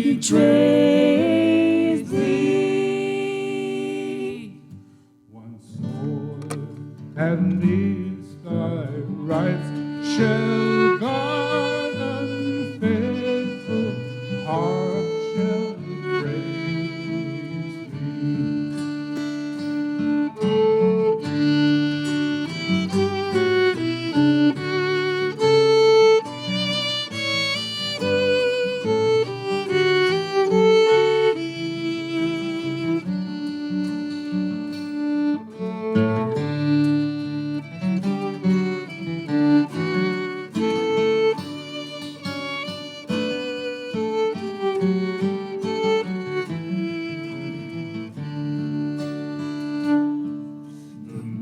betrays thee. One sword and these thy rights shall guard, unfaithful heart shall praise thee.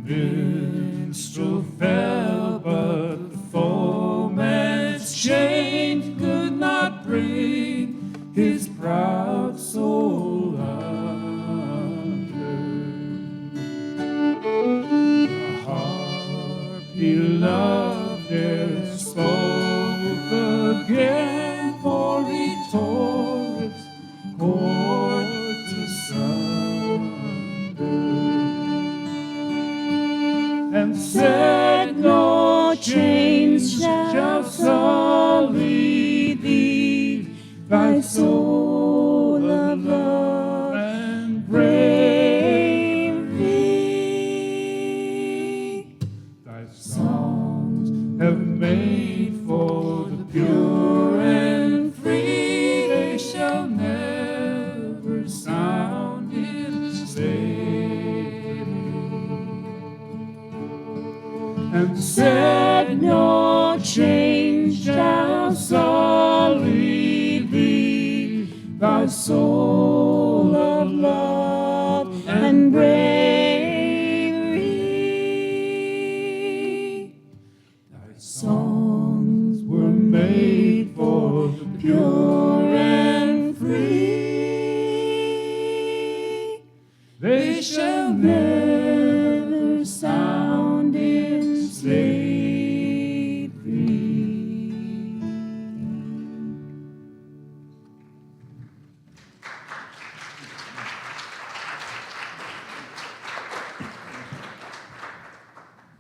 Minstrel fell, but the foeman's chains could not bring his proud soul under. The harp he loved there spoke again, for he tore its chords asunder. And said, no chains shall sully thee, thy soul of love and bravery. Thy songs have made for the pure and free, they shall never sound in slavery. And said, no chains shall sully thee, thy soul of love and bravery. Thy songs were made for the pure and free, they shall never sound in slavery.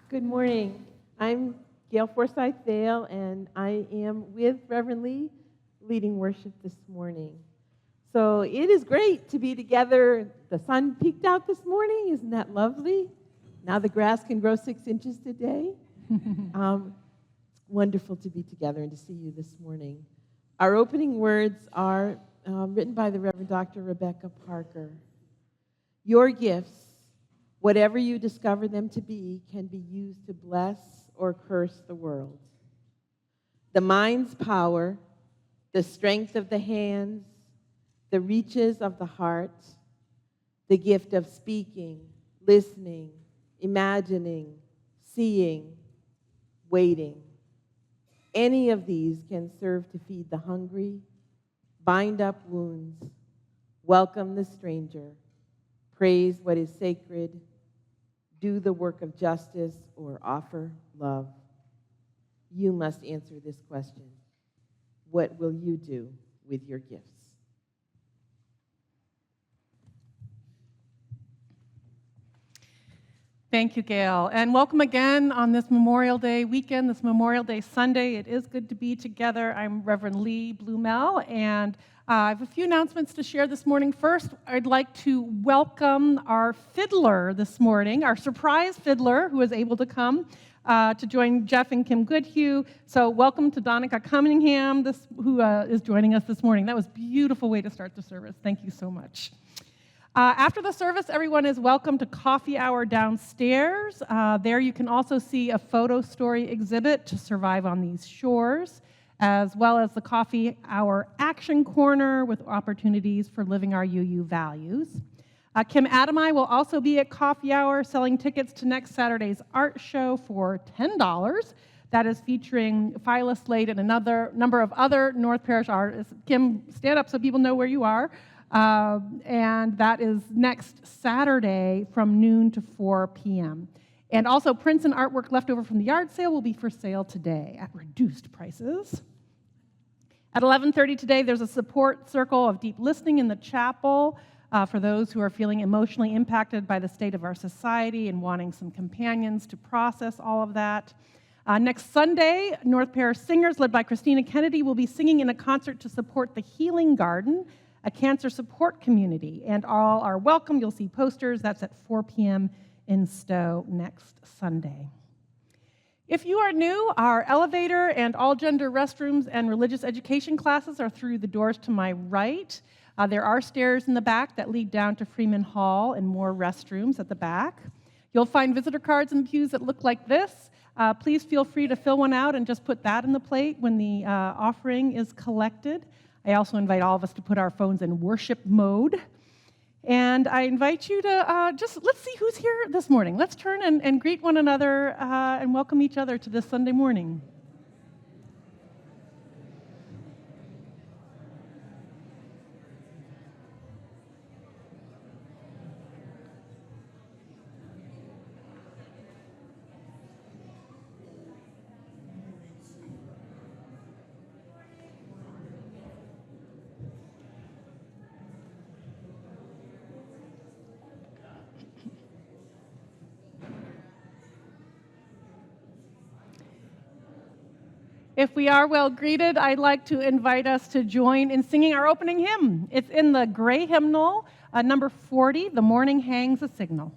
Good morning. I'm Gail Forsyth-Vail, and I am with Reverend Lee leading worship this morning. So it is great to be together. The sun peeked out this morning. Isn't that lovely? Now the grass can grow 6 inches today. It's wonderful to be together and to see you this morning. Our opening words are written by the Reverend Dr. Rebecca Parker. Your gifts, whatever you discover them to be, can be used to bless or curse the world. The mind's power, the strength of the hands, the reaches of the heart, the gift of speaking, listening, imagining, seeing, waiting. Any of these can serve to feed the hungry, bind up wounds, welcome the stranger, praise what is sacred, do the work of justice, or offer love. You must answer this question. What will you do with your gifts? Thank you, Gail. And welcome again on this Memorial Day weekend, this Memorial Day Sunday. It is good to be together. I'm Reverend Lee Bluemel, and I have a few announcements to share this morning. First, I'd like to welcome our fiddler this morning, our surprise fiddler who was able to come to join Geoff and Kim Goodhue. So welcome to Donica Cunningham, who is joining us this morning. That was a beautiful way to start the service. Thank you so much. After the service, everyone is welcome to coffee hour downstairs. There you can also see a photo story exhibit to survive on these shores, as well as the coffee hour action corner with opportunities for living our UU values. Kim Adamai will also be at coffee hour selling tickets to next Saturday's art show for $10. That is featuring Phyla Slade and another number of other North Parish artists. Kim, stand up so people know where you are. And that is next Saturday from noon to 4 p.m. And also prints and artwork left over from the yard sale will be for sale today at reduced prices. At 11:30 today, there's a support circle of deep listening in the chapel for those who are feeling emotionally impacted by the state of our society and wanting some companions to process all of that. Next Sunday, North Parish singers led by Christina Kennedy will be singing in a concert to support the Healing Garden, a cancer support community, and all are welcome. You'll see posters. That's at 4 p.m. in Stowe next Sunday. If you are new, our elevator and all-gender restrooms and religious education classes are through the doors to my right. There are stairs in the back that lead down to Freeman Hall and more restrooms at the back. You'll find visitor cards in the pews that look like this. Please feel free to fill one out and just put that in the plate when the offering is collected. I also invite all of us to put our phones in worship mode. And I invite you to let's see who's here this morning. Let's turn and greet one another and welcome each other to this Sunday morning. If we are well greeted, I'd like to invite us to join in singing our opening hymn. It's in the gray hymnal, number 40, "The Morning Hangs a Signal."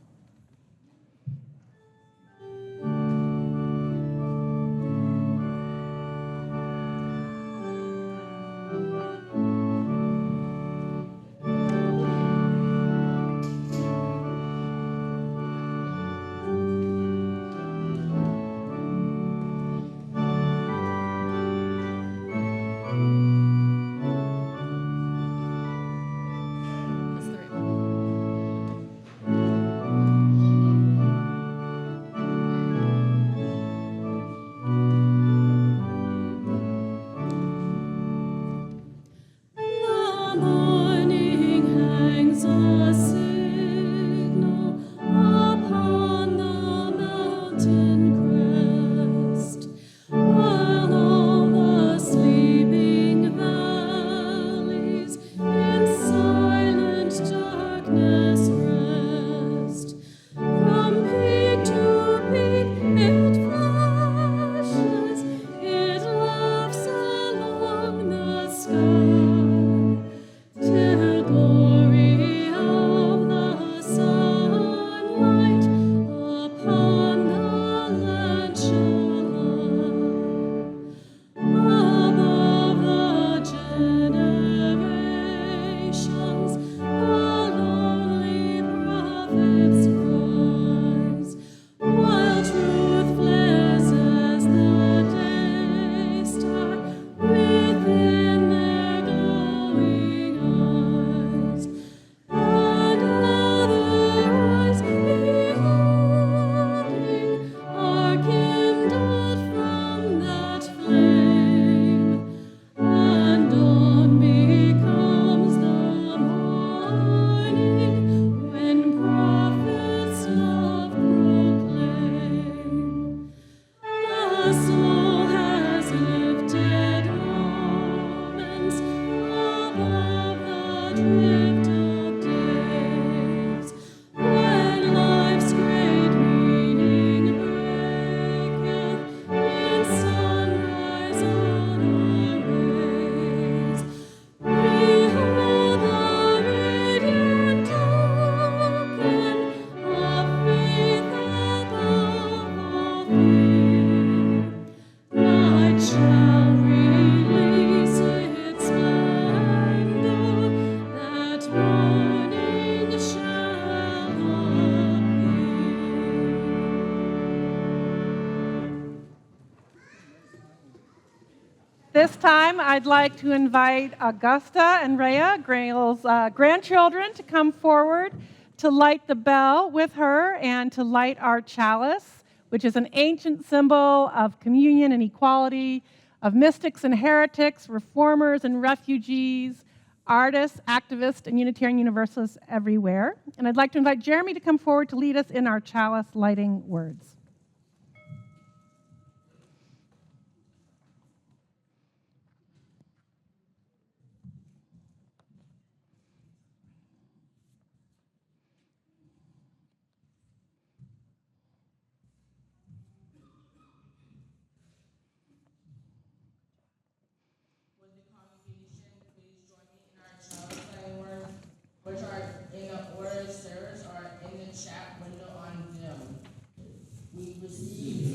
This time, I'd like to invite Augusta and Rhea, Gail's grandchildren, to come forward to light the bell with her and to light our chalice, which is an ancient symbol of communion and equality, of mystics and heretics, reformers and refugees, artists, activists, and Unitarian Universalists everywhere. And I'd like to invite Jeremy to come forward to lead us in our chalice lighting words.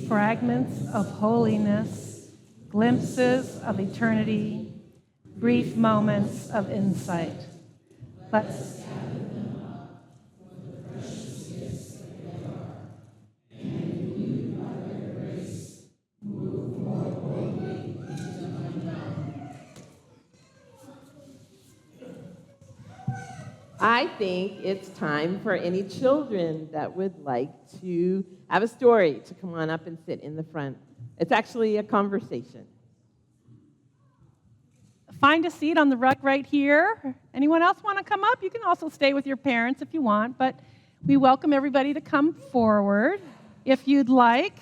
fragments of holiness, glimpses of eternity, brief moments of insight. Let's I think it's time for any children that would like to have a story to come on up and sit in the front. It's actually a conversation. find a seat on the rug right here. Anyone else want to come up? You can also stay with your parents if you want, but we welcome everybody to come forward if you'd like.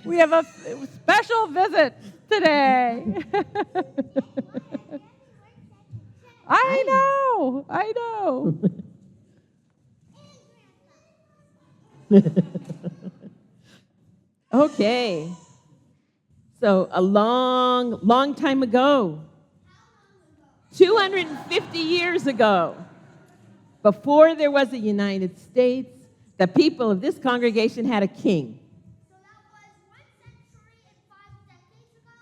We have a special visit today. I know. Okay. So a long time ago, 250 years ago, before there was a United States, the people of this congregation had a king. So that was 1 century and 5 decades ago?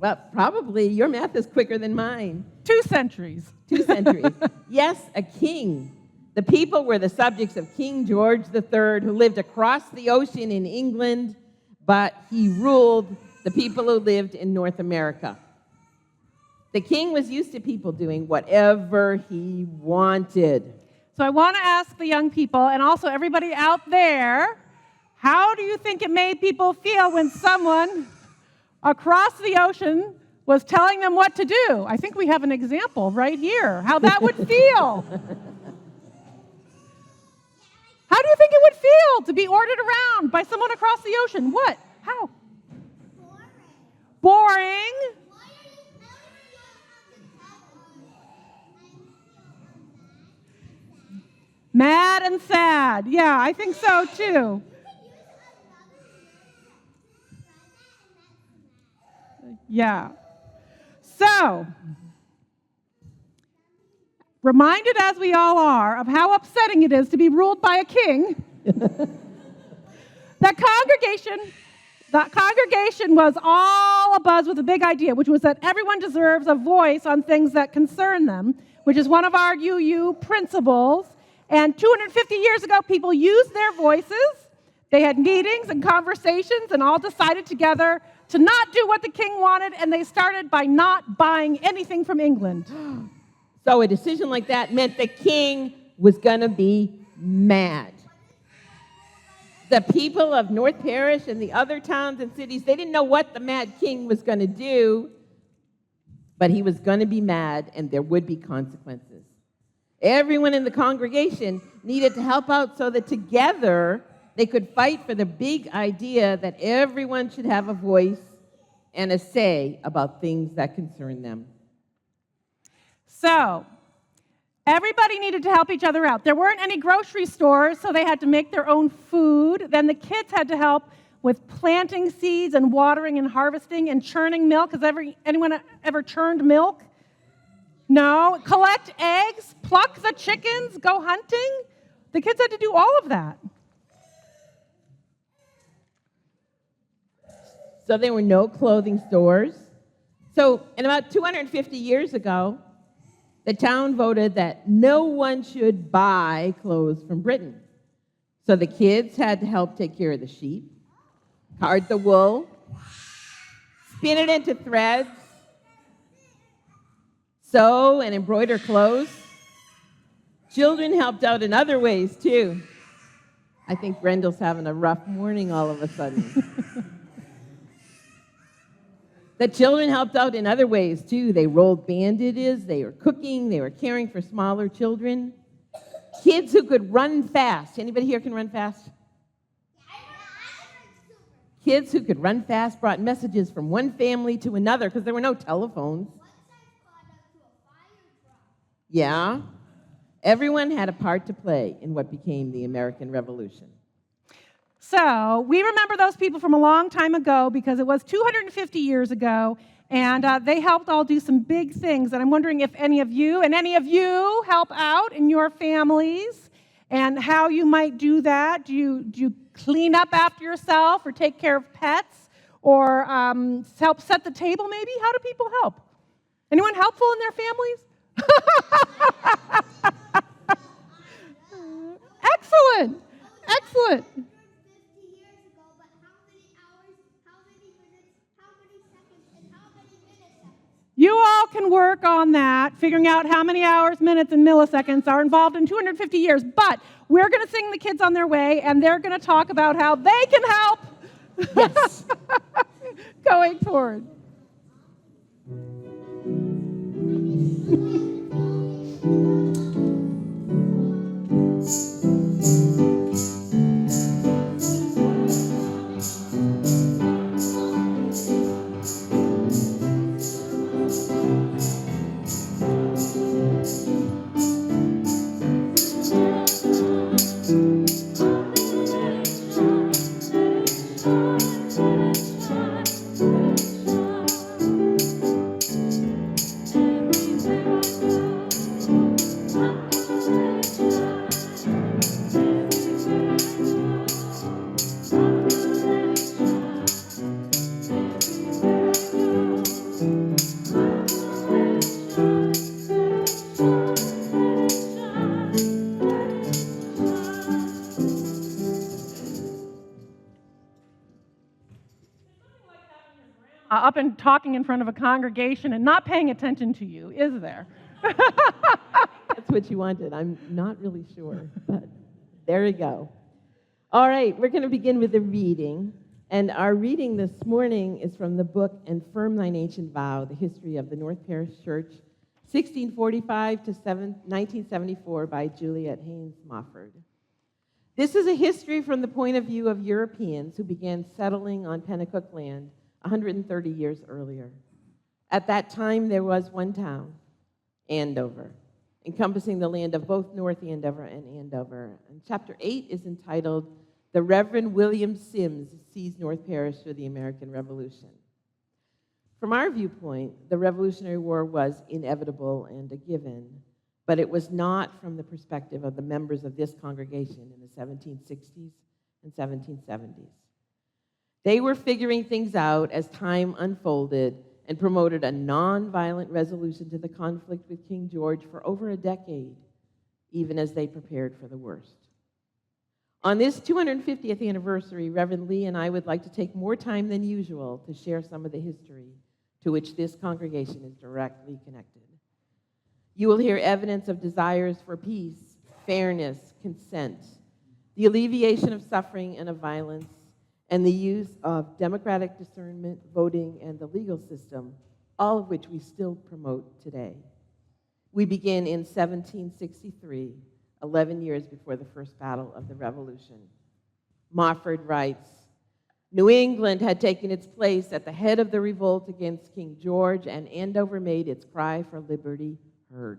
Well, probably. Your math is quicker than mine. 2 centuries. 2 centuries. Yes, a king. The people were the subjects of King George III, who lived across the ocean in England, but he ruled the people who lived in North America. The king was used to people doing whatever he wanted. So I want to ask the young people and also everybody out there, how do you think it made people feel when someone across the ocean was telling them what to do? I think we have an example right here, how that would feel. How do you think it would feel to be ordered around by someone across the ocean? What? How? Boring. Why are you telling me Mad and sad. Yeah, I think so too. Yeah. So, reminded as we all are of how upsetting it is to be ruled by a king, that congregation was all abuzz with a big idea, which was that everyone deserves a voice on things that concern them, which is one of our UU principles. And 250 years ago, people used their voices. They had meetings and conversations and all decided together to not do what the king wanted, and they started by not buying anything from England. So a decision like that meant the king was going to be mad. The people of North Parish and the other towns and cities, they didn't know what the mad king was going to do, but he was going to be mad, and there would be consequences. Everyone in the congregation needed to help out so that together they could fight for the big idea that everyone should have a voice and a say about things that concern them. So, everybody needed to help each other out. There weren't any grocery stores, so they had to make their own food. Then the kids had to help with planting seeds and watering and harvesting and churning milk. Has anyone ever churned milk? No. Collect eggs, pluck the chickens, go hunting. The kids had to do all of that. So there were no clothing stores. So, and about 250 years ago, the town voted that no one should buy clothes from Britain. So the kids had to help take care of the sheep, card the wool, spin it into threads, sew and embroider clothes. Children helped out in other ways, too. I think Brendel's having a rough morning all of a sudden. The children helped out in other ways, too. They rolled bandages, they were cooking, they were caring for smaller children. Kids who could run fast. Anybody here can run fast? Kids who could run fast brought messages from one family to another because there were no telephones. Yeah. Everyone had a part to play in what became the American Revolution. So we remember those people from a long time ago because it was 250 years ago, and they helped all do some big things. And I'm wondering if any of you help out in your families and how you might do that. Do you clean up after yourself or take care of pets or help set the table maybe? How do people help? Anyone helpful in their families? Excellent. Excellent. 50 years ago, but how many hours, how many minutes, how many seconds, and how many milliseconds? You all can work on that, figuring out how many hours, minutes, and milliseconds are involved in 250 years. But we're going to sing the kids on their way, and they're going to talk about how they can help Yes. going forward. Up and talking in front of a congregation and not paying attention to you, is there? That's what you wanted. I'm not really sure, but there we go. All right, we're going to begin with a reading. And our reading this morning is from the book And Firm Thine Ancient Vow, the history of the North Parish Church, 1645 to 1974 by Juliet Haynes Mofford. This is a history from the point of view of Europeans who began settling on Pennacook land 130 years earlier. At that time, there was one town, Andover, encompassing the land of both North Andover and Andover. And chapter 8 is entitled, The Reverend William Sims Sees North Parish Through the American Revolution. From our viewpoint, the Revolutionary War was inevitable and a given, but it was not from the perspective of the members of this congregation in the 1760s and 1770s. They were figuring things out as time unfolded and promoted a nonviolent resolution to the conflict with King George for over a decade, even as they prepared for the worst. On this 250th anniversary, Reverend Lee and I would like to take more time than usual to share some of the history to which this congregation is directly connected. You will hear evidence of desires for peace, fairness, consent, the alleviation of suffering and of violence, and the use of democratic discernment, voting, and the legal system, all of which we still promote today. We begin in 1763, 11 years before the first battle of the Revolution. Mofford writes, New England had taken its place at the head of the revolt against King George, and Andover made its cry for liberty heard.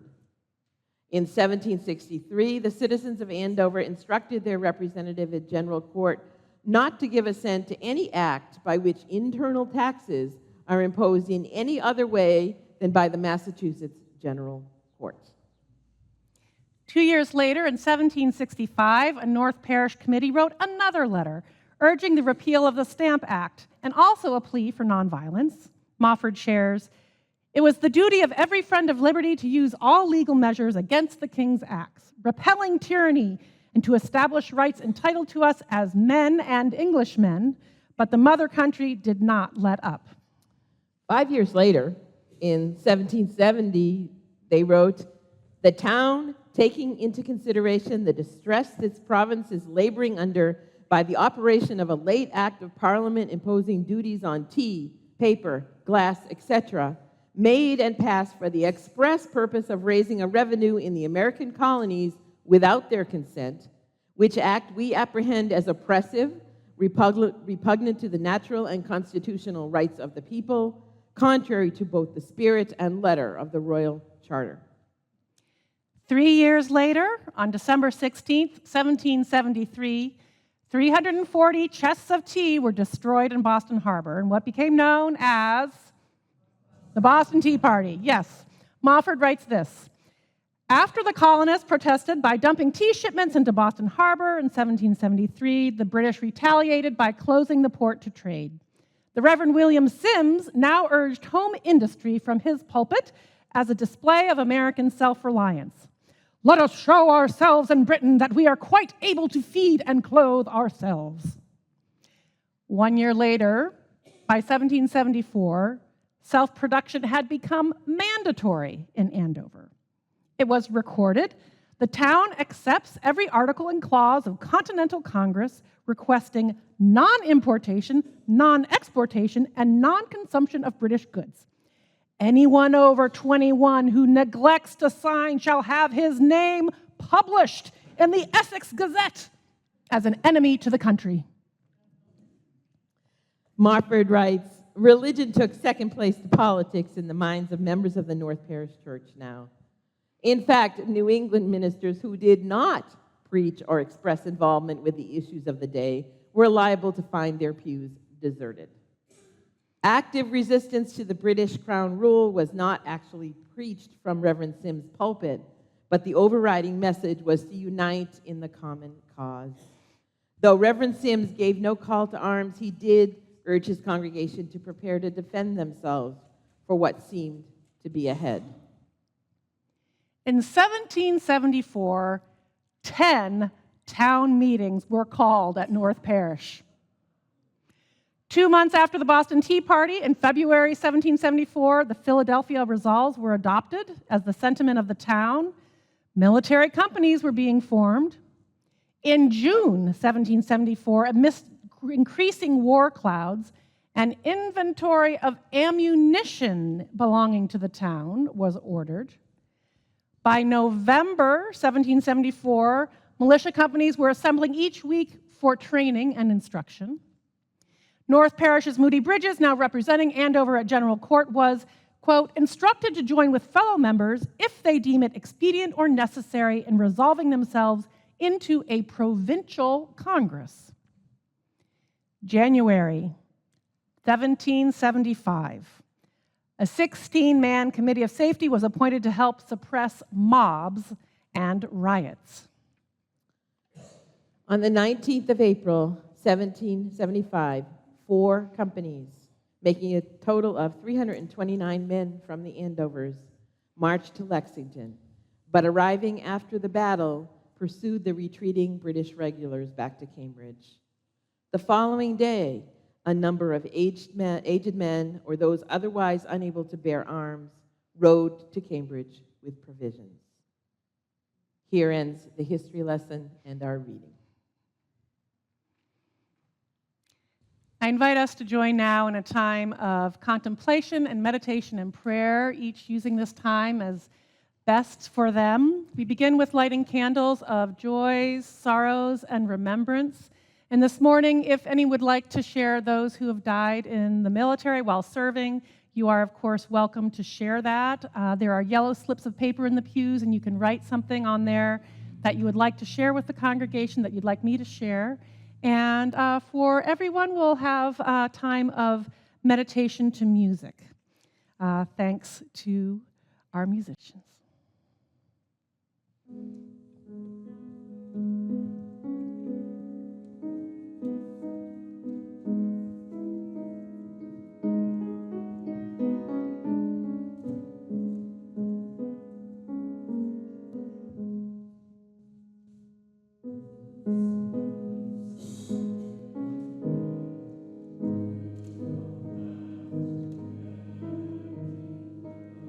In 1763, the citizens of Andover instructed their representative at General Court not to give assent to any act by which internal taxes are imposed in any other way than by the Massachusetts General Court. 2 years later, in 1765, a North Parish committee wrote another letter urging the repeal of the Stamp Act and also a plea for nonviolence. Mofford shares, it was the duty of every friend of liberty to use all legal measures against the king's acts, repelling tyranny and to establish rights entitled to us as men and Englishmen, but the mother country did not let up. 5 years later, in 1770, they wrote, the town, taking into consideration the distress this province is laboring under by the operation of a late act of Parliament imposing duties on tea, paper, glass, etc., made and passed for the express purpose of raising a revenue in the American colonies without their consent, which act we apprehend as oppressive, repugnant to the natural and constitutional rights of the people, contrary to both the spirit and letter of the Royal Charter. 3 years later, on December 16th, 1773, 340 chests of tea were destroyed in Boston Harbor in what became known as the Boston Tea Party. Yes, Mofford writes this, After the colonists protested by dumping tea shipments into Boston Harbor in 1773, the British retaliated by closing the port to trade. The Reverend William Sims now urged home industry from his pulpit as a display of American self-reliance. Let us show ourselves in Britain that we are quite able to feed and clothe ourselves. 1 year later, by 1774, self-production had become mandatory in Andover. It was recorded, the town accepts every article and clause of Continental Congress requesting non-importation, non-exportation, and non-consumption of British goods. Anyone over 21 who neglects to sign shall have his name published in the Essex Gazette as an enemy to the country. Marford writes, religion took second place to politics in the minds of members of the North Parish Church now. In fact, New England ministers who did not preach or express involvement with the issues of the day were liable to find their pews deserted. Active resistance to the British Crown rule was not actually preached from Reverend Sims' pulpit, but the overriding message was to unite in the common cause. Though Reverend Sims gave no call to arms, he did urge his congregation to prepare to defend themselves for what seemed to be ahead. In 1774, 10 town meetings were called at North Parish. 2 months after the Boston Tea Party, in February 1774, the Philadelphia Resolves were adopted as the sentiment of the town. Military companies were being formed. In June 1774, amidst increasing war clouds, an inventory of ammunition belonging to the town was ordered. By November 1774, militia companies were assembling each week for training and instruction. North Parish's Moody Bridges, now representing Andover at General Court, was, quote, instructed to join with fellow members if they deem it expedient or necessary in resolving themselves into a provincial congress. January 1775. A 16-man committee of safety was appointed to help suppress mobs and riots. On the 19th of April, 1775, 4 companies, making a total of 329 men from the Andovers, marched to Lexington, but arriving after the battle, pursued the retreating British regulars back to Cambridge. The following day, a number of aged men or those otherwise unable to bear arms rode to Cambridge with provisions. Here ends the history lesson and our reading. I invite us to join now in a time of contemplation and meditation and prayer, each using this time as best for them. We begin with lighting candles of joys, sorrows, and remembrance. And this morning, if any would like to share those who have died in the military while serving, you are, of course, welcome to share that. There are yellow slips of paper in the pews, and you can write something on there that you would like to share with the congregation, that you'd like me to share. And for everyone, we'll have a time of meditation to music. Thanks to our musicians.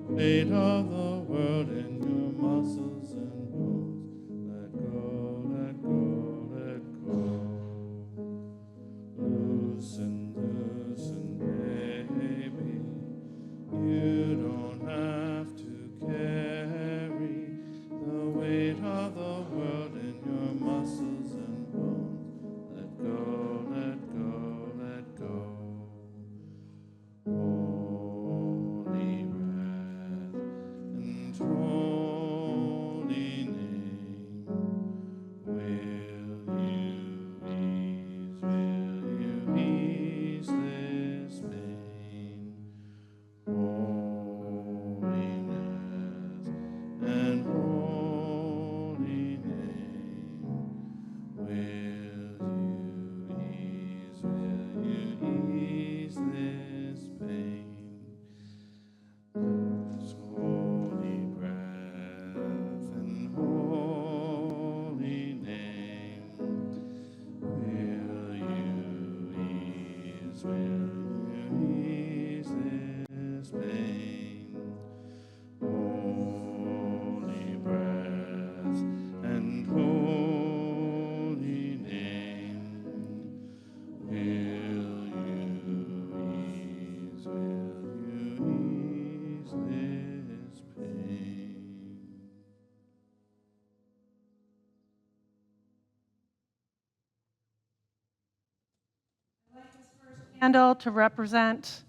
Weight of the world in your muscles and bones. Let go, let go, let go. Loosen, loosen, baby. You don't have to carry the weight of the world in your muscles and bones. Let go, let go, let go. Holy breath and holy name, will you ease this pain? Holy candle to represent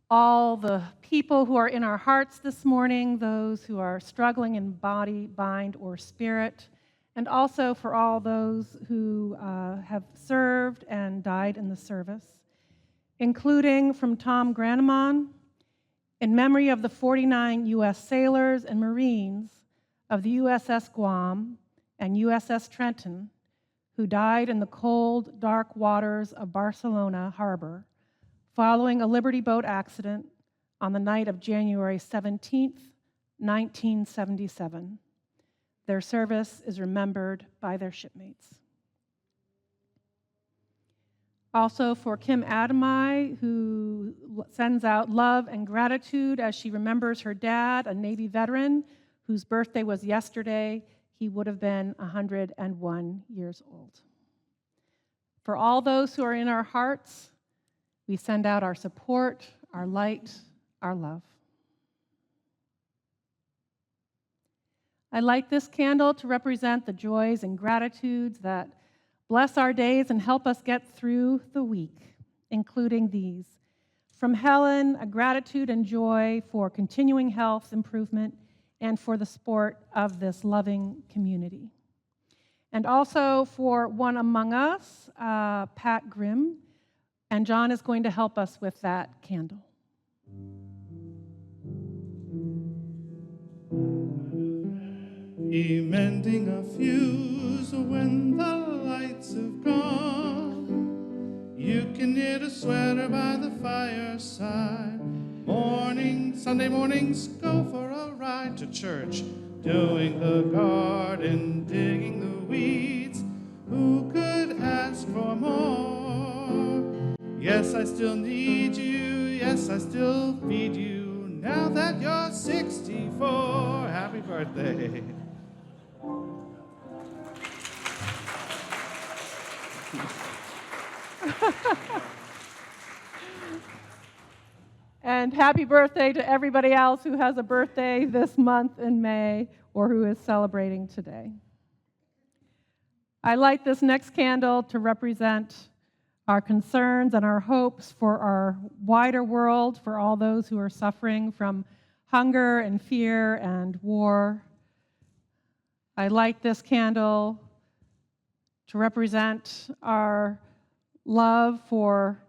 all the people who are in our hearts this morning, those who are struggling in body, mind, or spirit, and also for all those who have served and died in the service, including from Tom Granamon, in memory of the 49 U.S. sailors and Marines of the USS Guam and USS Trenton, who died in the cold, dark waters of Barcelona Harbor following a Liberty boat accident on the night of January 17, 1977. Their service is remembered by their shipmates. Also for Kim Adamai, who sends out love and gratitude as she remembers her dad, a Navy veteran, whose birthday was yesterday. He would have been 101 years old. For all those who are in our hearts, we send out our support, our light, our love. I light this candle to represent the joys and gratitudes that bless our days and help us get through the week, including these. From Helen, a gratitude and joy for continuing health improvement and for the support of this loving community. And also for one among us, Pat Grimm, and John is going to help us with that candle. Mending a fuse when the lights have gone. You can knit a sweater by the fireside. Sunday mornings, go for a ride to church. Doing the garden, digging the weeds. Who could ask for more? Yes, I still need you. Yes, I still feed you. Now that you're 64, happy birthday. And happy birthday to everybody else who has a birthday this month in May or who is celebrating today. I light this next candle to represent our concerns and our hopes for our wider world, for all those who are suffering from hunger and fear and war. I light this candle to represent our love for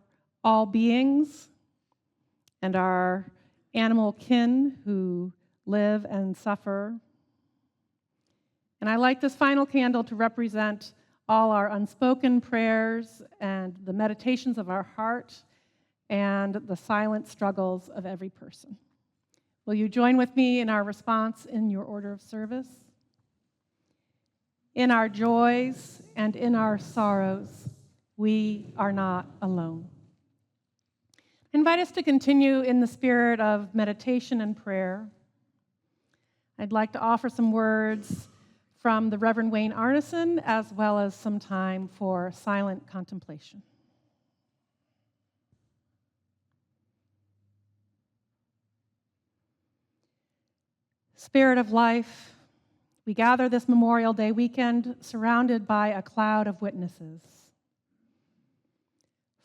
all beings and our animal kin who live and suffer. And I light this final candle to represent all our unspoken prayers and the meditations of our heart and the silent struggles of every person. Will you join with me in our response in your order of service? In our joys and in our sorrows, we are not alone. I invite us to continue in the spirit of meditation and prayer. I'd like to offer some words from the Reverend Wayne Arneson, as well as some time for silent contemplation. Spirit of life, we gather this Memorial Day weekend surrounded by a cloud of witnesses.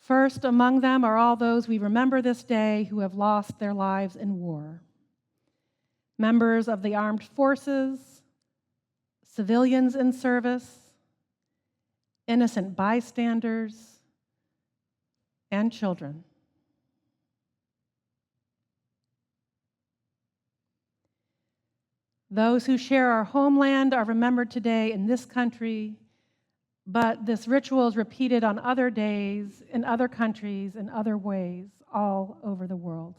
First among them are all those we remember this day who have lost their lives in war. Members of the armed forces, civilians in service, innocent bystanders, and children. Those who share our homeland are remembered today in this country, but this ritual is repeated on other days, in other countries, in other ways, all over the world.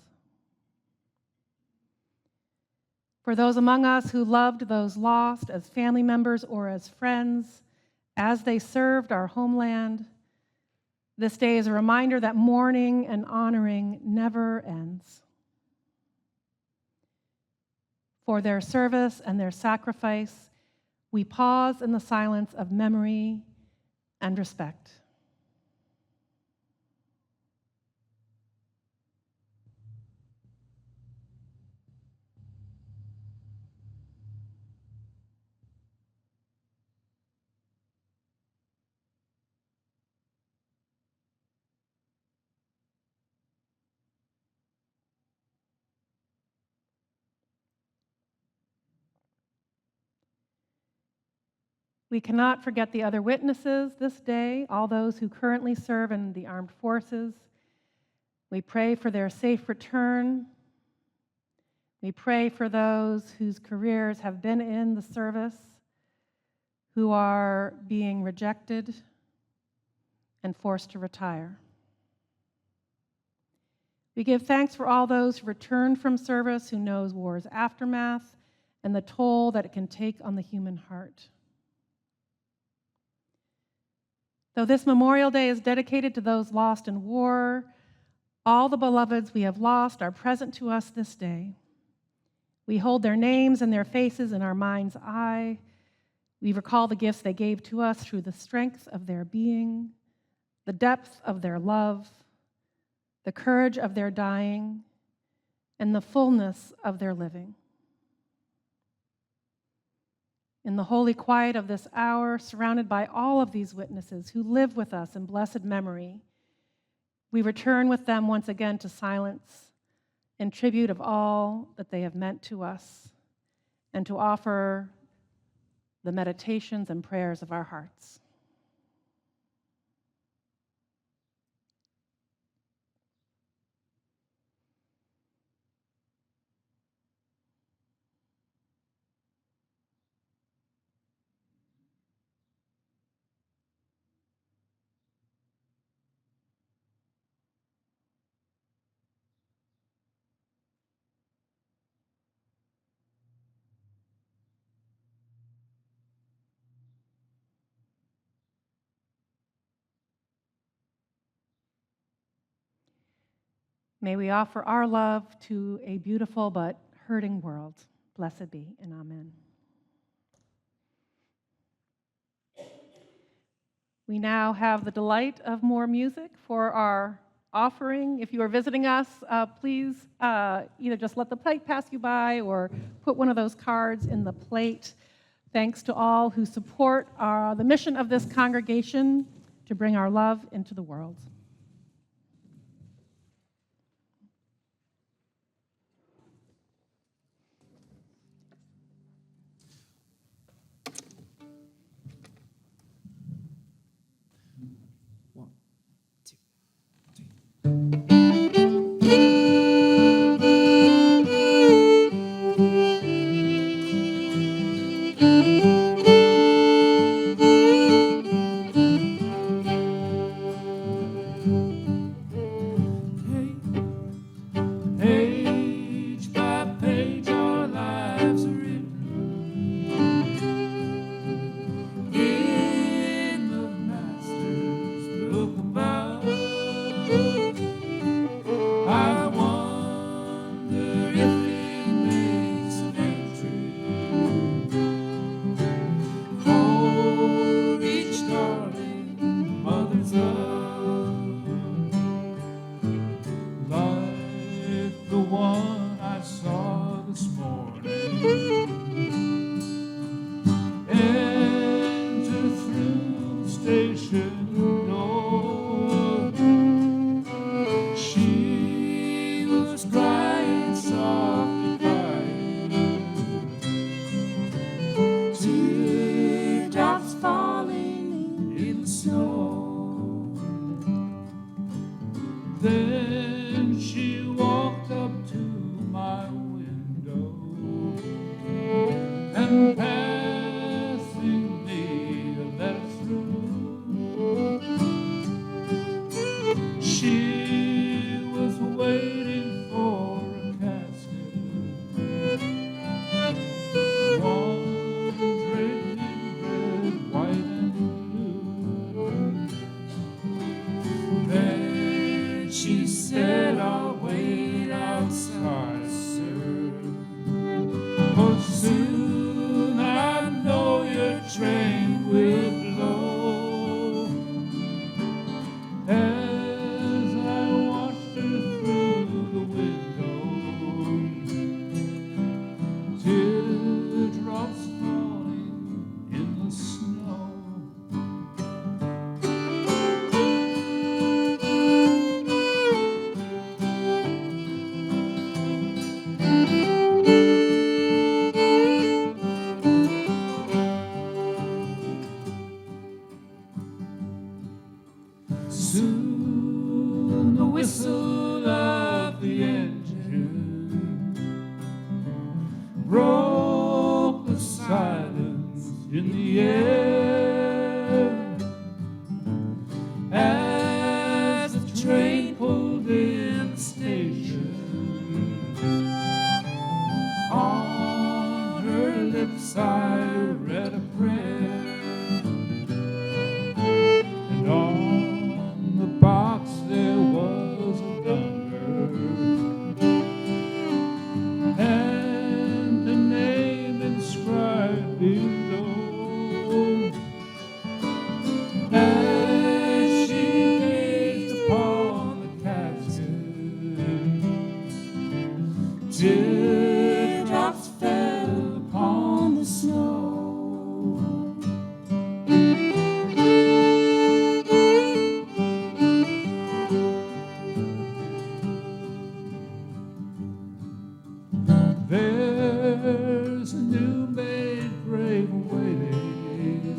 For those among us who loved those lost as family members or as friends, as they served our homeland, this day is a reminder that mourning and honoring never ends. For their service and their sacrifice, we pause in the silence of memory and respect. We cannot forget the other witnesses this day, all those who currently serve in the armed forces. We pray for their safe return. We pray for those whose careers have been in the service, who are being rejected and forced to retire. We give thanks for all those who returned from service, who knows war's aftermath and the toll that it can take on the human heart. Though this Memorial Day is dedicated to those lost in war, all the beloveds we have lost are present to us this day. We hold their names and their faces in our mind's eye. We recall the gifts they gave to us through the strength of their being, the depth of their love, the courage of their dying, and the fullness of their living. In the holy quiet of this hour, surrounded by all of these witnesses who live with us in blessed memory, we return with them once again to silence in tribute of all that they have meant to us, and to offer the meditations and prayers of our hearts. May we offer our love to a beautiful but hurting world. Blessed be, and amen. We now have the delight of more music for our offering. If you are visiting us, please either just let the plate pass you by or put one of those cards in the plate. Thanks to all who support the mission of this congregation to bring our love into the world. Soon broke the silence in the air as the train pulled in the station. On her lips I read a prayer, and on the box there was a number and a name inscribed below. As she gazed upon the casket, teardrops fell upon the snow. There's a new made grave waiting,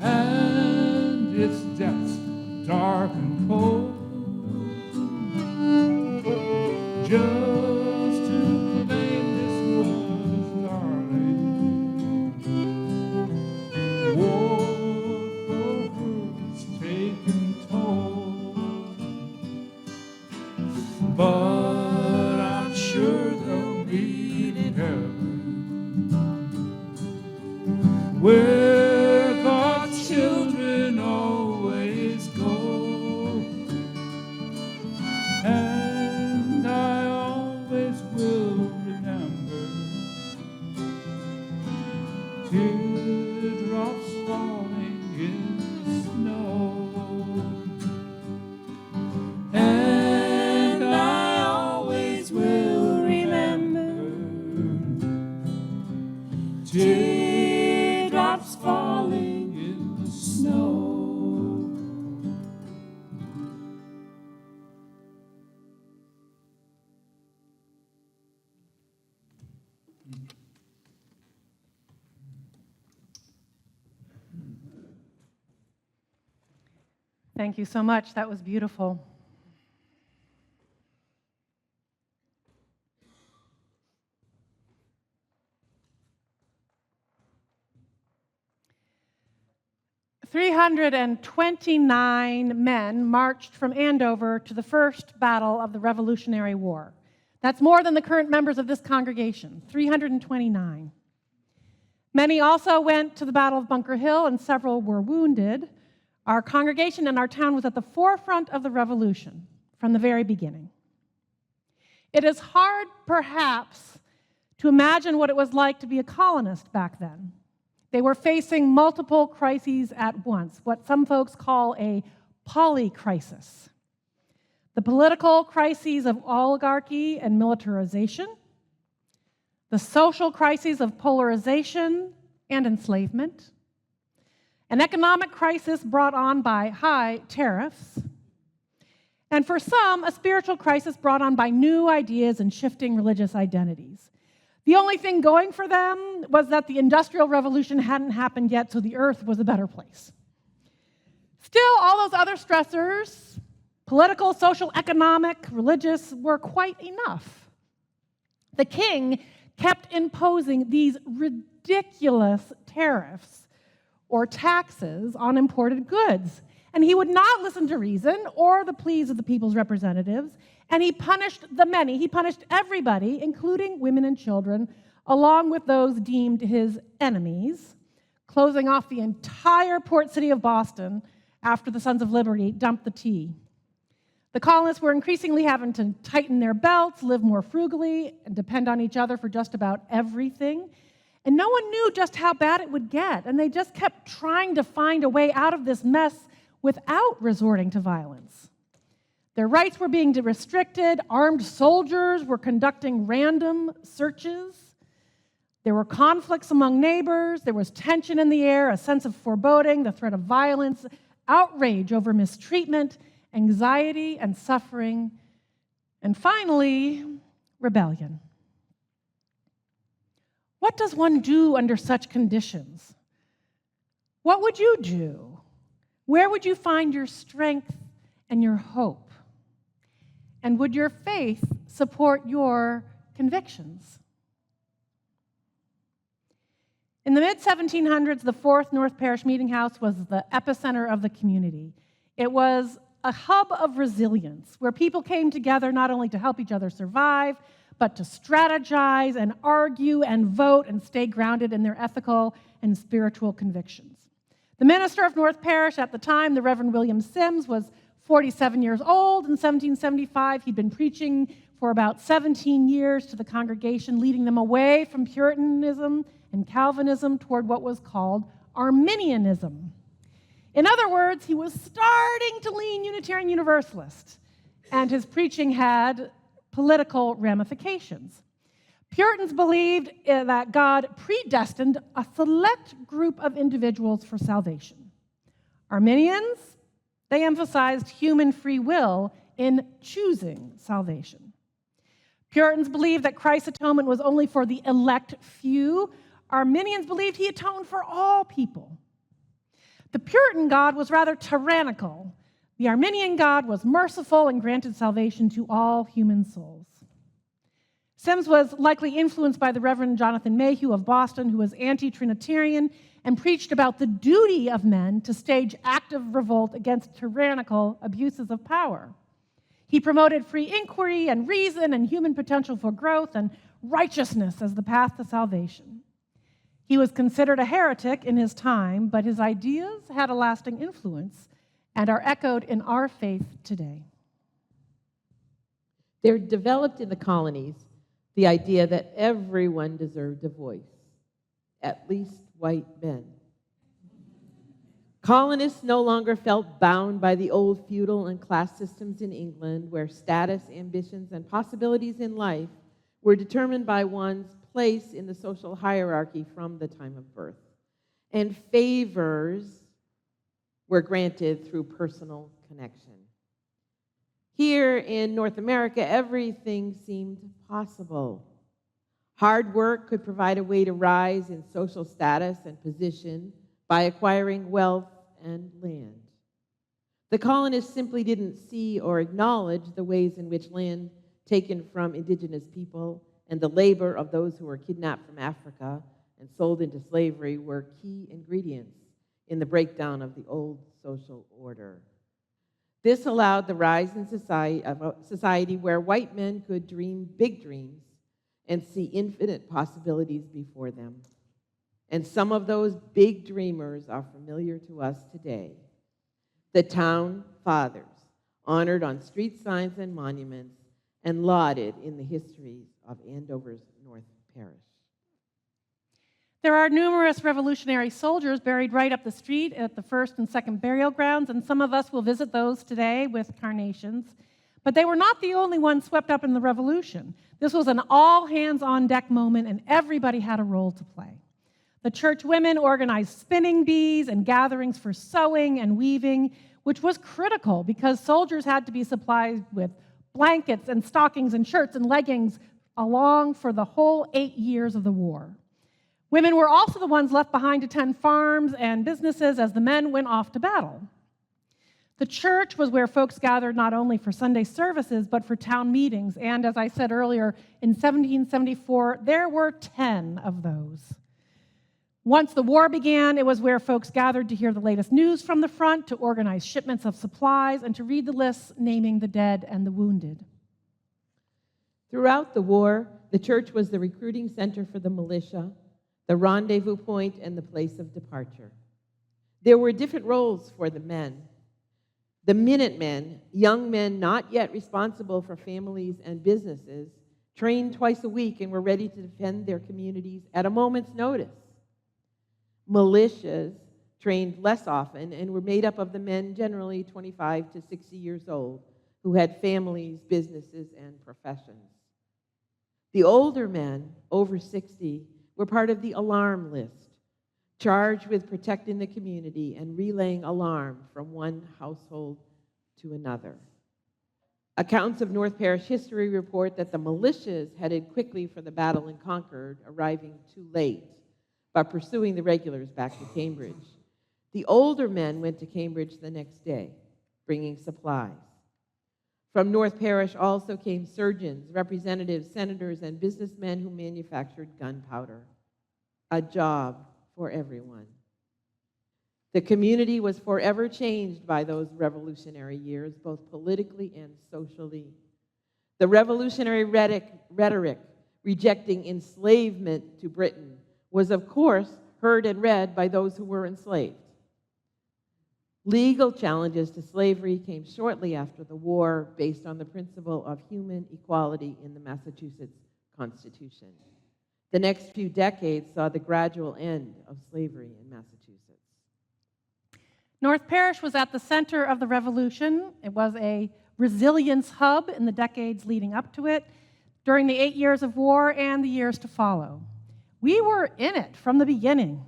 and its depths dark and cold, just to claim this mother's darling. War for her is taken toll, but I'm sure they'll meet in heaven, where God's children always go. And I always will remember teardrops falling in the snow. And I always will remember teardrops falling in the snow. Thank you so much. That was beautiful. "329 men marched from Andover to the first battle of the Revolutionary War. That's more than the current members of this congregation, 329. Many also went to the Battle of Bunker Hill, and several were wounded. Our congregation and our town was at the forefront of the Revolution from the very beginning. It is hard, perhaps, to imagine what it was like to be a colonist back then. They were facing multiple crises at once, what some folks call a polycrisis. The political crises of oligarchy and militarization, the social crises of polarization and enslavement, an economic crisis brought on by high tariffs, and for some, a spiritual crisis brought on by new ideas and shifting religious identities. The only thing going for them was that the Industrial Revolution hadn't happened yet, so the earth was a better place. Still, all those other stressors, political, social, economic, religious, were quite enough. The king kept imposing these ridiculous tariffs or taxes on imported goods, and he would not listen to reason or the pleas of the people's representatives, and he punished the many. He punished everybody, including women and children, along with those deemed his enemies, closing off the entire port city of Boston after the Sons of Liberty dumped the tea. The colonists were increasingly having to tighten their belts, live more frugally, and depend on each other for just about everything. And no one knew just how bad it would get, and they just kept trying to find a way out of this mess without resorting to violence. Their rights were being restricted, armed soldiers were conducting random searches, there were conflicts among neighbors, there was tension in the air, a sense of foreboding, the threat of violence, outrage over mistreatment, anxiety and suffering, and finally, rebellion. What does one do under such conditions? What would you do? Where would you find your strength and your hope? And would your faith support your convictions. In the mid-1700s, the Fourth North Parish Meeting House was the epicenter of the community. It was a hub of resilience where people came together not only to help each other survive, but to strategize and argue and vote and stay grounded in their ethical and spiritual convictions. The minister of North Parish at the time, the Reverend William Sims, was 47 years old in 1775. He'd been preaching for about 17 years to the congregation, leading them away from Puritanism and Calvinism toward what was called Arminianism. In other words, he was starting to lean Unitarian Universalist, and his preaching had political ramifications. Puritans believed that God predestined a select group of individuals for salvation. Arminians, they emphasized human free will in choosing salvation. Puritans believed that Christ's atonement was only for the elect few. Arminians believed he atoned for all people. The Puritan God was rather tyrannical. The Arminian God was merciful and granted salvation to all human souls. Sims was likely influenced by the Reverend Jonathan Mayhew of Boston, who was anti-Trinitarian and preached about the duty of men to stage active revolt against tyrannical abuses of power. He promoted free inquiry and reason and human potential for growth and righteousness as the path to salvation. He was considered a heretic in his time, but his ideas had a lasting influence and are echoed in our faith today. There developed in the colonies the idea that everyone deserved a voice, at least white men. Colonists no longer felt bound by the old feudal and class systems in England, where status, ambitions, and possibilities in life were determined by one's place in the social hierarchy from the time of birth. And favors were granted through personal connection. Here in North America, everything seemed possible. Hard work could provide a way to rise in social status and position by acquiring wealth and land. The colonists simply didn't see or acknowledge the ways in which land taken from indigenous people and the labor of those who were kidnapped from Africa and sold into slavery were key ingredients in the breakdown of the old social order. This allowed the rise in society where white men could dream big dreams and see infinite possibilities before them. And some of those big dreamers are familiar to us today. The town fathers, honored on street signs and monuments, and lauded in the histories of Andover's North Parish. There are numerous Revolutionary soldiers buried right up the street at the first and second burial grounds, and some of us will visit those today with carnations. But they were not the only ones swept up in the Revolution. This was an all-hands-on-deck moment, and everybody had a role to play. The church women organized spinning bees and gatherings for sewing and weaving, which was critical because soldiers had to be supplied with blankets and stockings and shirts and leggings along for the whole 8 years of the war. Women were also the ones left behind to tend farms and businesses as the men went off to battle. The church was where folks gathered not only for Sunday services, but for town meetings. And as I said earlier, in 1774, there were 10 of those. Once the war began, it was where folks gathered to hear the latest news from the front, to organize shipments of supplies, and to read the lists naming the dead and the wounded. Throughout the war, the church was the recruiting center for the militia, the rendezvous point, and the place of departure. There were different roles for the men. The Minutemen, young men not yet responsible for families and businesses, trained twice a week and were ready to defend their communities at a moment's notice. Militias trained less often and were made up of the men generally 25 to 60 years old who had families, businesses, and professions. The older men, over 60, were part of the alarm list, charged with protecting the community and relaying alarm from one household to another. Accounts of North Parish history report that the militias headed quickly for the battle in Concord, arriving too late, by pursuing the regulars back to Cambridge. The older men went to Cambridge the next day, bringing supplies. From North Parish also came surgeons, representatives, senators, and businessmen who manufactured gunpowder. A job for everyone. The community was forever changed by those revolutionary years, both politically and socially. The revolutionary rhetoric rejecting enslavement to Britain was, of course, heard and read by those who were enslaved. Legal challenges to slavery came shortly after the war based on the principle of human equality in the Massachusetts Constitution. The next few decades saw the gradual end of slavery in Massachusetts. North Parish was at the center of the revolution. It was a resilience hub in the decades leading up to it, during the 8 years of war and the years to follow. We were in it from the beginning.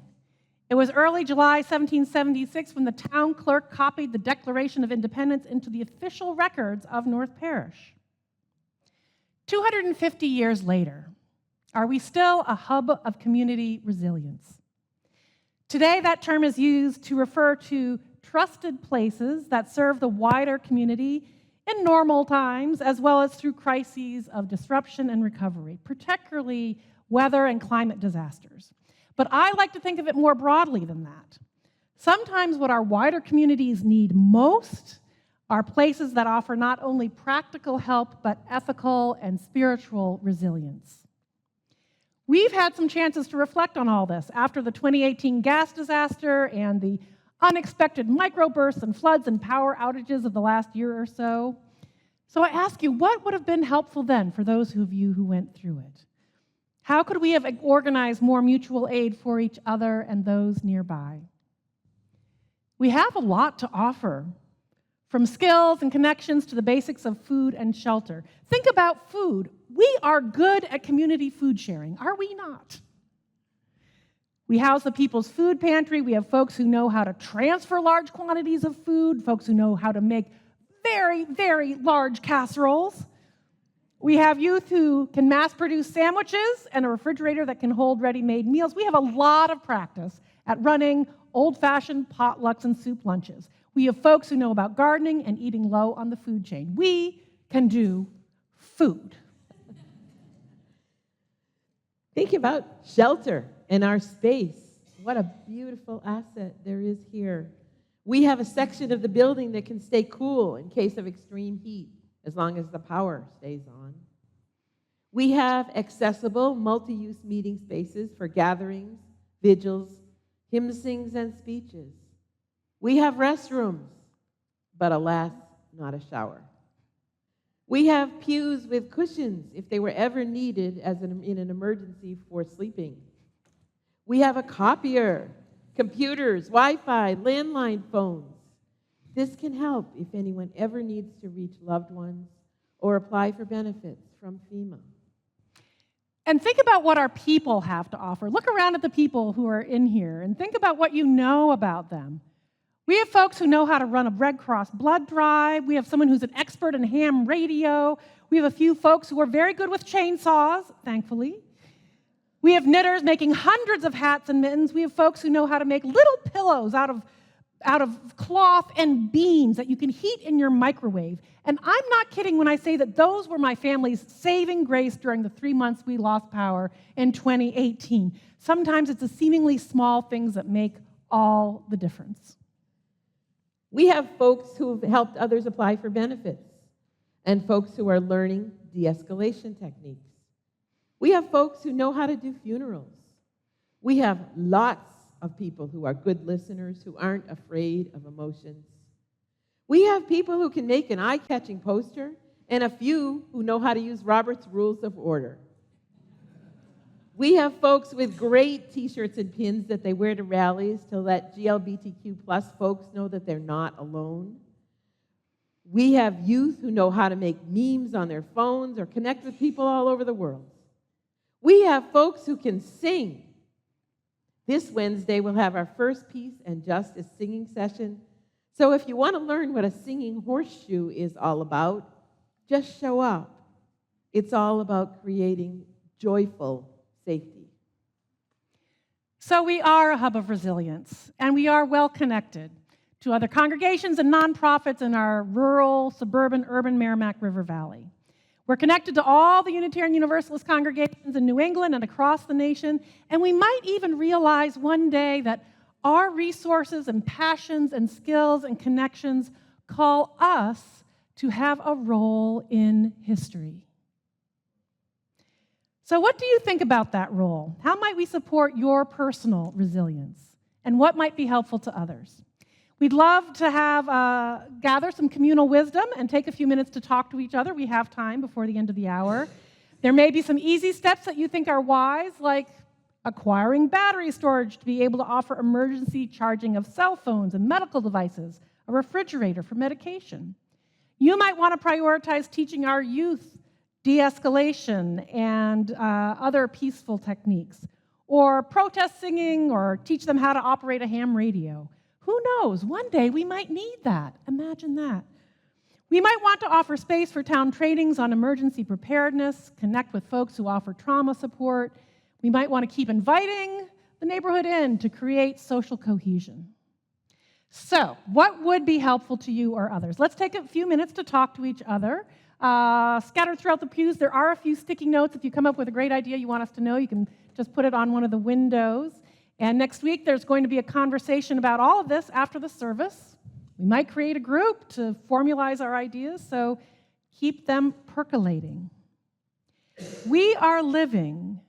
It was early July 1776 when the town clerk copied the Declaration of Independence into the official records of North Parish. 250 years later, are we still a hub of community resilience? Today, that term is used to refer to trusted places that serve the wider community in normal times, as well as through crises of disruption and recovery, particularly weather and climate disasters. But I like to think of it more broadly than that. Sometimes what our wider communities need most are places that offer not only practical help, but ethical and spiritual resilience. We've had some chances to reflect on all this after the 2018 gas disaster and the unexpected microbursts and floods and power outages of the last year or so. So I ask you, what would have been helpful then for those of you who went through it? How could we have organized more mutual aid for each other and those nearby? We have a lot to offer, from skills and connections to the basics of food and shelter. Think about food. We are good at community food sharing, are we not? We house the People's Food Pantry. We have folks who know how to transfer large quantities of food, folks who know how to make very, very large casseroles. We have youth who can mass-produce sandwiches and a refrigerator that can hold ready-made meals. We have a lot of practice at running old-fashioned potlucks and soup lunches. We have folks who know about gardening and eating low on the food chain. We can do food. Think about shelter and our space. What a beautiful asset there is here. We have a section of the building that can stay cool in case of extreme heat, as long as the power stays on. We have accessible, multi-use meeting spaces for gatherings, vigils, hymn sings, and speeches. We have restrooms, but alas, not a shower. We have pews with cushions if they were ever needed in an emergency for sleeping. We have a copier, computers, Wi-Fi, landline phones. This can help if anyone ever needs to reach loved ones or apply for benefits from FEMA. And think about what our people have to offer. Look around at the people who are in here and think about what you know about them. We have folks who know how to run a Red Cross blood drive. We have someone who's an expert in ham radio. We have a few folks who are very good with chainsaws, thankfully. We have knitters making hundreds of hats and mittens. We have folks who know how to make little pillows out of cloth and beans that you can heat in your microwave. And I'm not kidding when I say that those were my family's saving grace during the 3 months we lost power in 2018. Sometimes it's the seemingly small things that make all the difference. We have folks who have helped others apply for benefits and folks who are learning de-escalation techniques. We have folks who know how to do funerals. We have lots of people who are good listeners, who aren't afraid of emotions. We have people who can make an eye-catching poster, and a few who know how to use Robert's Rules of Order. We have folks with great T-shirts and pins that they wear to rallies to let GLBTQ plus folks know that they're not alone. We have youth who know how to make memes on their phones or connect with people all over the world. We have folks who can sing. This Wednesday, we'll have our first Peace and Justice singing session. So if you want to learn what a singing horseshoe is all about, just show up. It's all about creating joyful safety. So we are a hub of resilience, and we are well connected to other congregations and nonprofits in our rural, suburban, urban Merrimack River Valley. We're connected to all the Unitarian Universalist congregations in New England and across the nation, and we might even realize one day that our resources and passions and skills and connections call us to have a role in history. So what do you think about that role? How might we support your personal resilience? And what might be helpful to others? We'd love to gather some communal wisdom and take a few minutes to talk to each other. We have time before the end of the hour. There may be some easy steps that you think are wise, like acquiring battery storage to be able to offer emergency charging of cell phones and medical devices, a refrigerator for medication. You might want to prioritize teaching our youth de-escalation and other peaceful techniques, or protest singing, or teach them how to operate a ham radio. Who knows? One day we might need that. Imagine that. We might want to offer space for town trainings on emergency preparedness, connect with folks who offer trauma support. We might want to keep inviting the neighborhood in to create social cohesion. So, what would be helpful to you or others? Let's take a few minutes to talk to each other. Scattered throughout the pews, there are a few sticky notes. If you come up with a great idea you want us to know, you can just put it on one of the windows. And next week, there's going to be a conversation about all of this after the service. We might create a group to formalize our ideas, so keep them percolating. We are living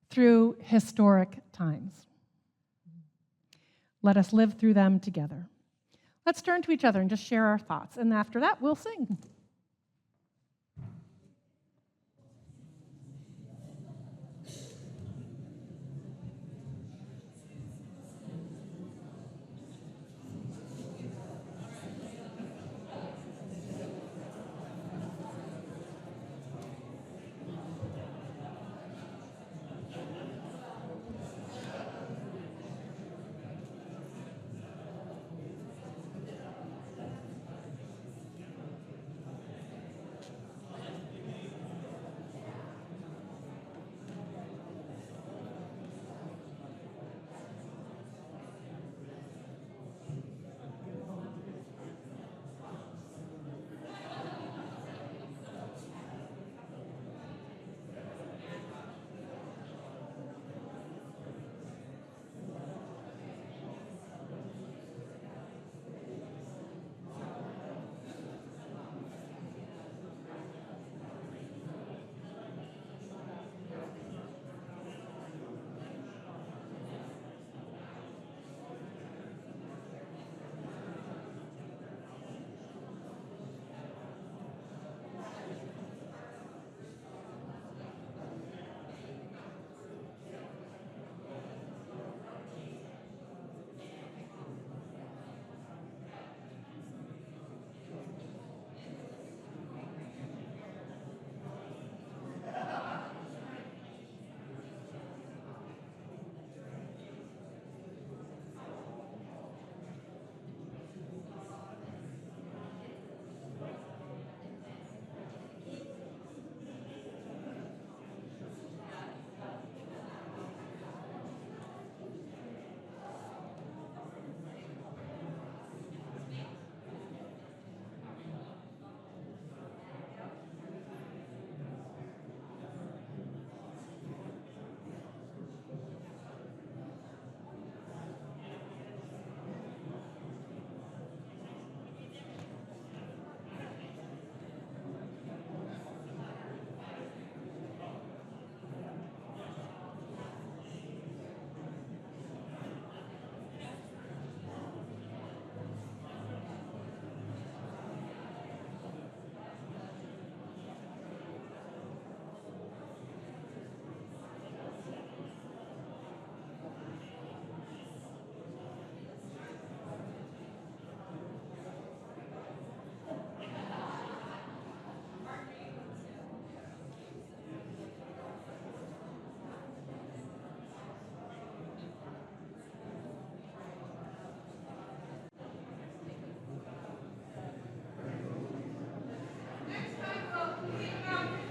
through historic times. Let us live through them together. Let's turn to each other and just share our thoughts, and after that, we'll sing.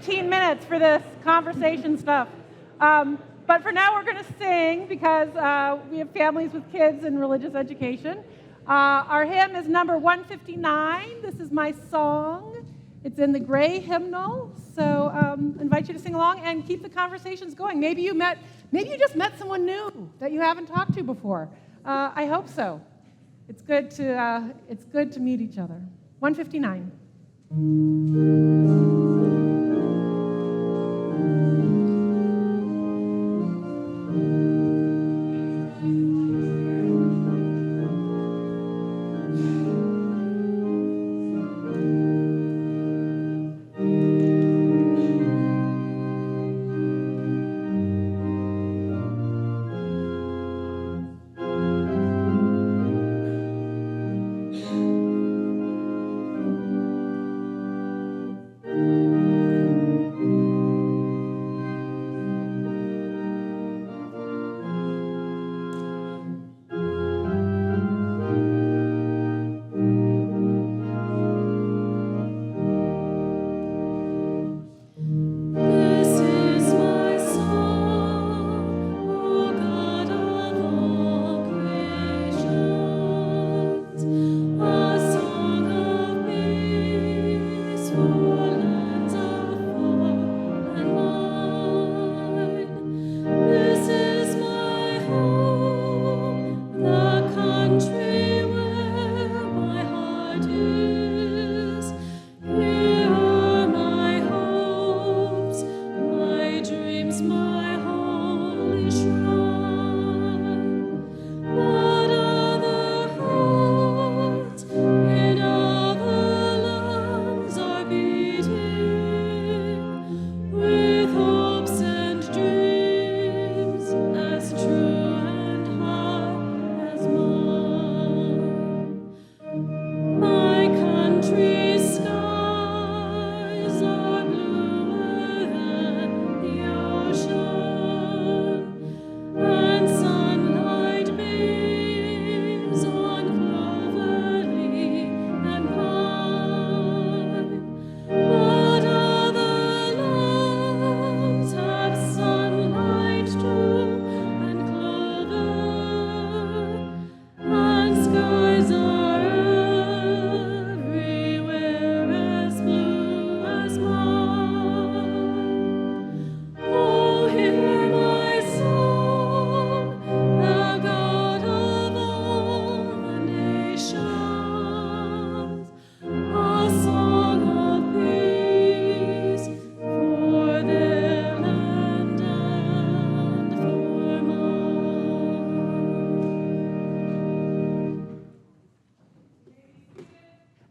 Minutes for this conversation stuff. But for now, we're going to sing because we have families with kids in religious education. Our hymn is number 159. This is my song. It's in the gray hymnal. So I invite you to sing along and keep the conversations going. Maybe you just met someone new that you haven't talked to before. I hope so. It's good to meet each other. 159.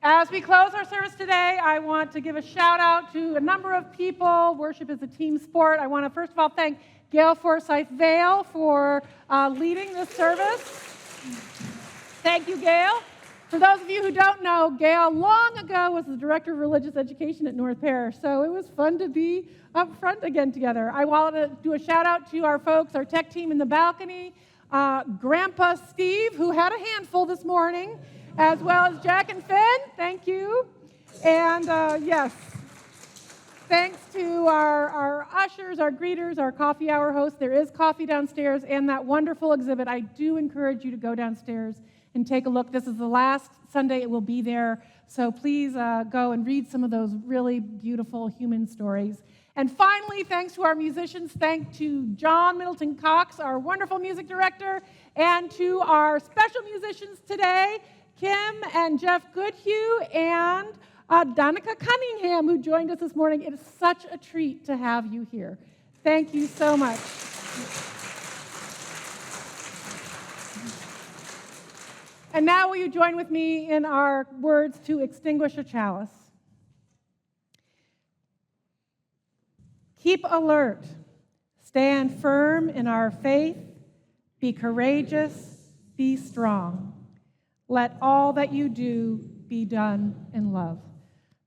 As we close our service today, I want to give a shout out to a number of people. Worship is a team sport. I want to first of all thank Gail Forsyth-Vail for leading this service. Thank you, Gail. For those of you who don't know, Gail long ago was the director of religious education at North Parish, so it was fun to be up front again together. I want to do a shout out to our folks, our tech team in the balcony, Grandpa Steve, who had a handful this morning, as well as Jack and Finn. Thank you. And yes, thanks to our ushers, our greeters, our coffee hour hosts. There is coffee downstairs and that wonderful exhibit. I do encourage you to go downstairs and take a look. This is the last Sunday it will be there, so please go and read some of those really beautiful human stories. And finally, thanks to our musicians, thanks to John Middleton-Cox, our wonderful music director, and to our special musicians today, Kim and Geoff Goodhue, and Donica Cunningham, who joined us this morning. It is such a treat to have you here. Thank you so much. And now will you join with me in our words to extinguish a chalice? Keep alert, stand firm in our faith, be courageous, be strong. Let all that you do be done in love.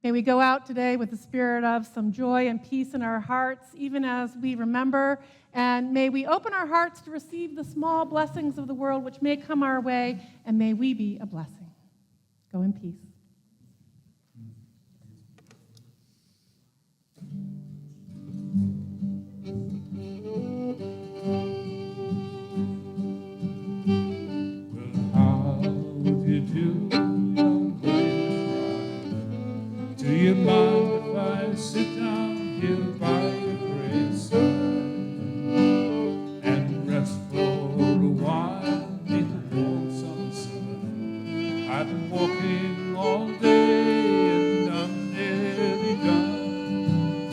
May we go out today with the spirit of some joy and peace in our hearts, even as we remember, and may we open our hearts to receive the small blessings of the world which may come our way, and may we be a blessing. Go in peace. here by your graveside and rest for a while beneath the warm summer sun. I've been walking all day and I'm nearly done.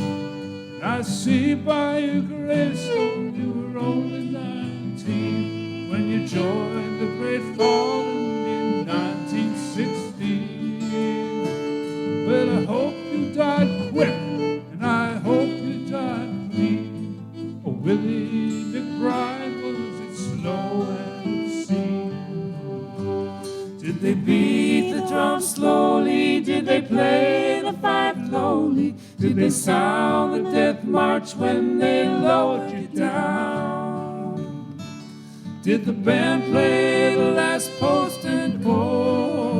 And I see by your gravestone you were only 19 when you joined the great fallen in 1916. Well, I hope you died quick, and I hope you died clean. Oh, Willie McBride, was it slow and obscene? Did they beat the drum slowly? Did they play the fife lowly? Did they sound the death march when they lowered you down? Did the band play the last post and chorus?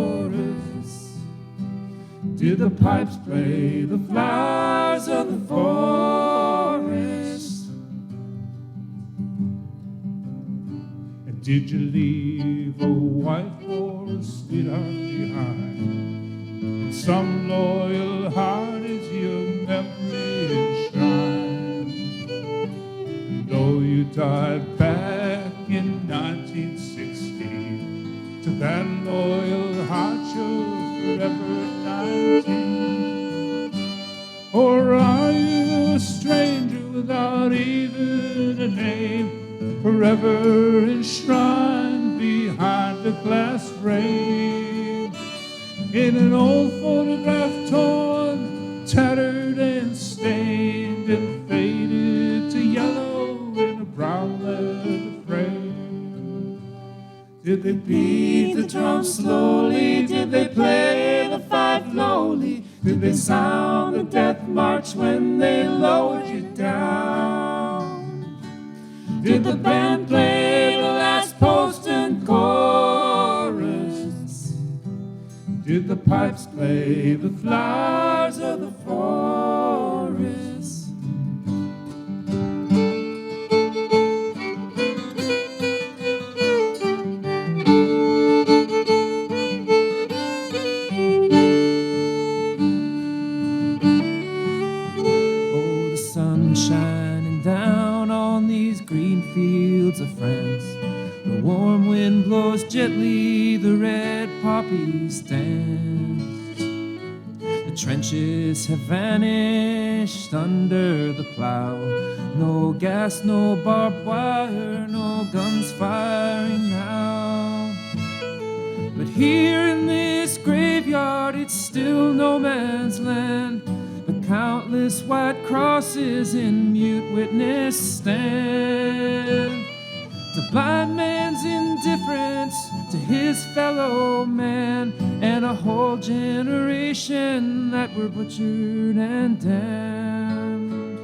Did the pipes play the flowers of the forest? And did you leave a wife or a sweetheart behind? And some loyal heart is your memory enshrined. And though you died back in 1916, to that loyal heart you're forever 19. Or are you a stranger without even a name, forever enshrined behind a glass frame, in an old photograph torn, tattered and stained and faded to yellow in a brown leather frame? Did they beat the drum slowly? Did they play the fife lowly? Did they sound the death march when they lowered you down? Did the band play the last post and chorus? Did the pipes play the flowers of the forest? Shining down on these green fields of France. The warm wind blows gently, the red poppy stands. The trenches have vanished under the plow. No gas, no barbed wire, no guns firing now. But here in this graveyard, it's still no man's land. Countless white crosses in mute witness stand to blind man's indifference to his fellow man, and a whole generation that were butchered and damned.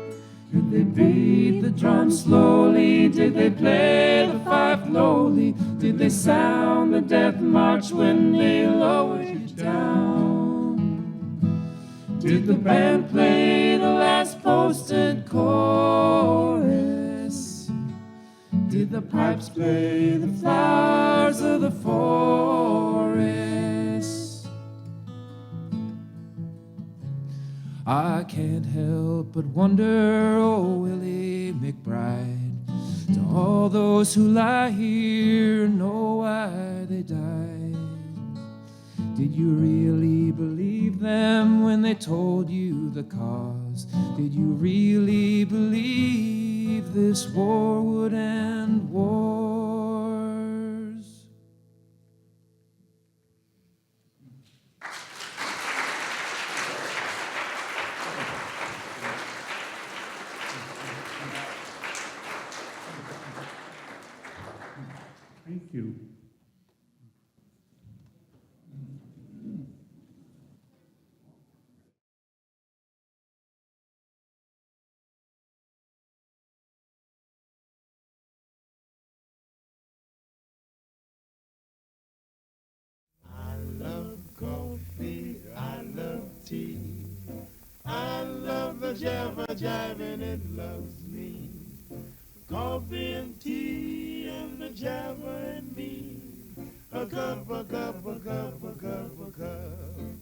Did they beat the drum slowly? Did they play the fife lowly? Did they sound the death march when they lowered you down? Did the band play the last post and chorus? Did the pipes play the flowers of the forest? I can't help but wonder, oh Willie McBride, to all those who lie here know why they died. Did you really believe them when they told you the cause? Did you really believe this war would end wars? Thank you. Coffee, I love tea. I love the jabber jiving, it loves me. Coffee and tea and the jabber and me. A cup, a cup, a cup, a cup, a cup.